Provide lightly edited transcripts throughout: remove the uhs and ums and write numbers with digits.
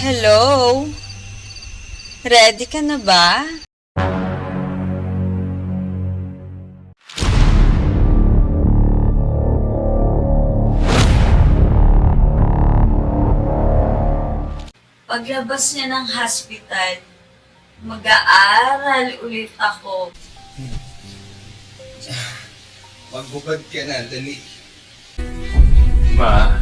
Hello? Ready ka na ba? Paglabas niya ng hospital, mag-aaral ulit ako. Magbubad ka na, dali. Ma,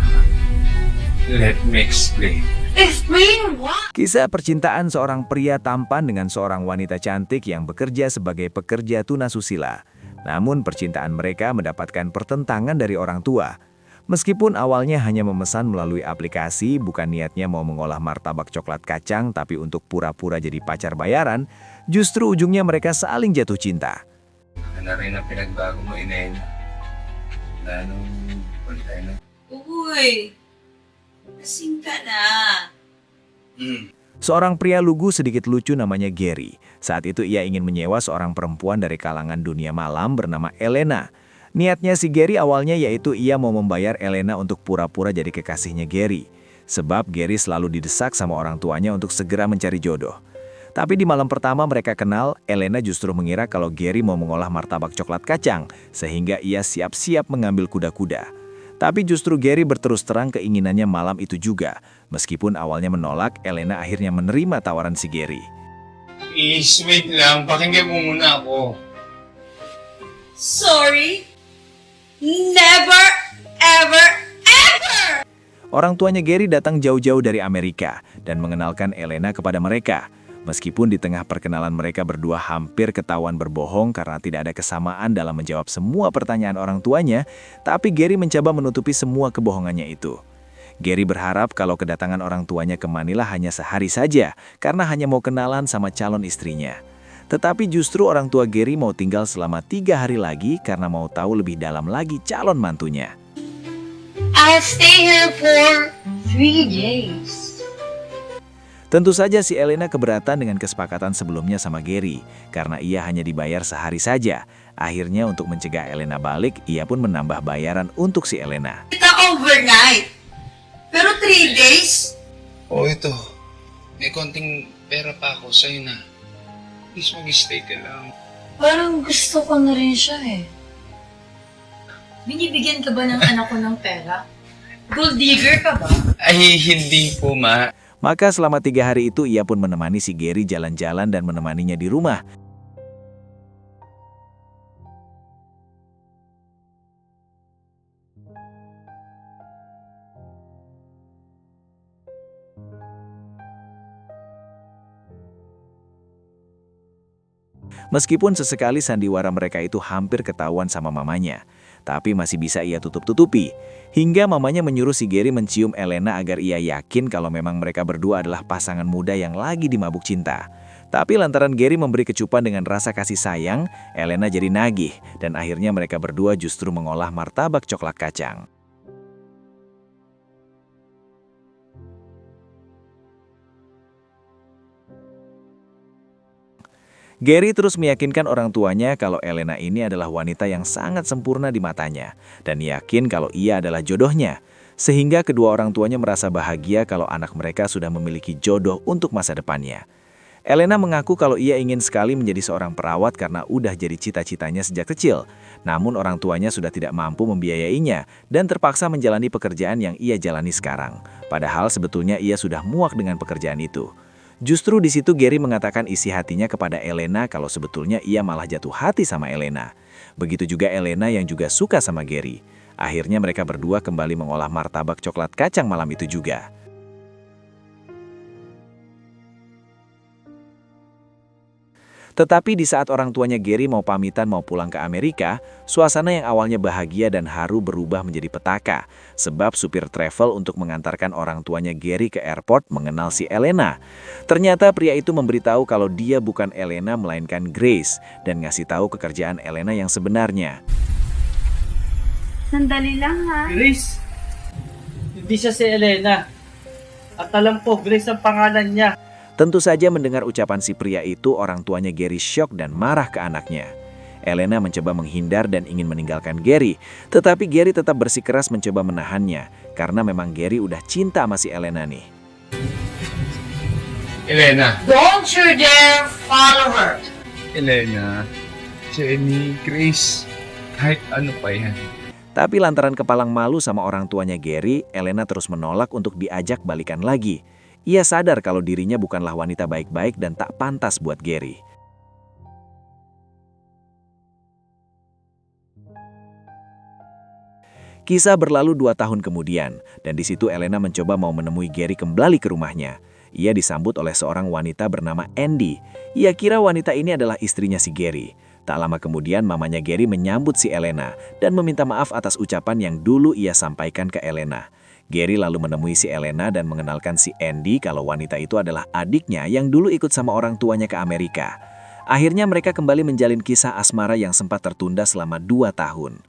let me explain. Explain what? Kisah percintaan seorang pria tampan dengan seorang wanita cantik yang bekerja sebagai pekerja tunasusila. Namun percintaan mereka mendapatkan pertentangan dari orang tua. Meskipun awalnya hanya memesan melalui aplikasi, bukan niatnya mau mengolah martabak coklat kacang, tapi untuk pura-pura jadi pacar bayaran, justru ujungnya mereka saling jatuh cinta. Ano na rin ang pinagbago mo, Inay? Lalong bantay na. Uy, kasing ka na. Seorang pria lugu sedikit lucu namanya Gary. Saat itu ia ingin menyewa seorang perempuan dari kalangan dunia malam bernama Elena. Niatnya si Gary awalnya yaitu ia mau membayar Elena untuk pura-pura jadi kekasihnya Gary. Sebab Gary selalu didesak sama orang tuanya untuk segera mencari jodoh. Tapi di malam pertama mereka kenal, Elena justru mengira kalau Gary mau mengolah martabak coklat kacang, sehingga ia siap-siap mengambil kuda-kuda. Tapi justru Gary berterus terang keinginannya malam itu juga. Meskipun awalnya menolak, Elena akhirnya menerima tawaran si Gary. Please, wait lang. Pakinggan mo muna ako. Sorry? Never, ever, ever! Orang tuanya Gary datang jauh-jauh dari Amerika dan mengenalkan Elena kepada mereka. Meskipun di tengah perkenalan mereka berdua hampir ketahuan berbohong karena tidak ada kesamaan dalam menjawab semua pertanyaan orang tuanya, tapi Gary mencoba menutupi semua kebohongannya itu. Gary berharap kalau kedatangan orang tuanya ke Manila hanya sehari saja, karena hanya mau kenalan sama calon istrinya. Tetapi justru orang tua Gary mau tinggal selama 3 hari lagi karena mau tahu lebih dalam lagi calon mantunya. I'll stay here for 3 days. Tentu saja si Elena keberatan dengan kesepakatan sebelumnya sama Gary, karena ia hanya dibayar sehari saja. Akhirnya untuk mencegah Elena balik, ia pun menambah bayaran untuk si Elena. Kita overnight. Pero 3 days? Oh, ito. May konting pera pa ako sa'yo na. Please, mag-stay ka lang. Parang gusto ko na rin siya eh. Binibigyan ka ba ng anak ko ng pera? Gold digger ka ba? Ay, hindi po, Ma. Maka selama 3 hari itu ia pun menemani si Gary jalan-jalan dan menemaninya di rumah. Meskipun sesekali sandiwara mereka itu hampir ketahuan sama mamanya, tapi masih bisa ia tutup-tutupi. Hingga mamanya menyuruh si Gary mencium Elena agar ia yakin kalau memang mereka berdua adalah pasangan muda yang lagi dimabuk cinta. Tapi lantaran Gary memberi kecupan dengan rasa kasih sayang, Elena jadi nagih dan akhirnya mereka berdua justru mengolah martabak coklat kacang. Gary terus meyakinkan orang tuanya kalau Elena ini adalah wanita yang sangat sempurna di matanya dan yakin kalau ia adalah jodohnya. Sehingga kedua orang tuanya merasa bahagia kalau anak mereka sudah memiliki jodoh untuk masa depannya. Elena mengaku kalau ia ingin sekali menjadi seorang perawat karena udah jadi cita-citanya sejak kecil. Namun orang tuanya sudah tidak mampu membiayainya dan terpaksa menjalani pekerjaan yang ia jalani sekarang. Padahal sebetulnya ia sudah muak dengan pekerjaan itu. Justru di situ Gary mengatakan isi hatinya kepada Elena kalau sebetulnya ia malah jatuh hati sama Elena. Begitu juga Elena yang juga suka sama Gary. Akhirnya mereka berdua kembali mengolah martabak coklat kacang malam itu juga. Tetapi di saat orang tuanya Gary mau pamitan mau pulang ke Amerika, suasana yang awalnya bahagia dan haru berubah menjadi petaka. Sebab supir travel untuk mengantarkan orang tuanya Gary ke airport mengenal si Elena. Ternyata pria itu memberitahu kalau dia bukan Elena melainkan Grace dan ngasih tahu pekerjaan Elena yang sebenarnya. Sandali lang ha. Grace, hindi siya si Elena. At alam ko, Grace ang pangalan niya. Tentu saja mendengar ucapan si pria itu, orang tuanya Gary syok dan marah ke anaknya. Elena mencoba menghindar dan ingin meninggalkan Gary, tetapi Gary tetap bersikeras mencoba menahannya, karena memang Gary udah cinta sama si Elena nih. Elena. Don't you dare follow her. Elena. Jenny, Grace. Kahit ano pa yan. Tapi lantaran kepalang malu sama orang tuanya Gary, Elena terus menolak untuk diajak balikan lagi. Ia sadar kalau dirinya bukanlah wanita baik-baik dan tak pantas buat Gary. Kisah berlalu 2 tahun kemudian, dan di situ Elena mencoba mau menemui Gary kembali ke rumahnya. Ia disambut oleh seorang wanita bernama Andy. Ia kira wanita ini adalah istrinya si Gary. Tak lama kemudian mamanya Gary menyambut si Elena dan meminta maaf atas ucapan yang dulu ia sampaikan ke Elena. Gary lalu menemui si Elena dan mengenalkan si Andy kalau wanita itu adalah adiknya yang dulu ikut sama orang tuanya ke Amerika. Akhirnya mereka kembali menjalin kisah asmara yang sempat tertunda selama 2 tahun.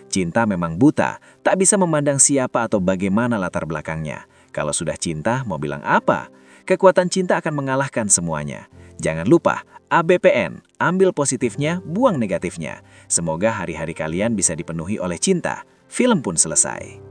Cinta memang buta, tak bisa memandang siapa atau bagaimana latar belakangnya. Kalau sudah cinta, mau bilang apa? Kekuatan cinta akan mengalahkan semuanya. Jangan lupa, ABPN, ambil positifnya, buang negatifnya. Semoga hari-hari kalian bisa dipenuhi oleh cinta. Film pun selesai.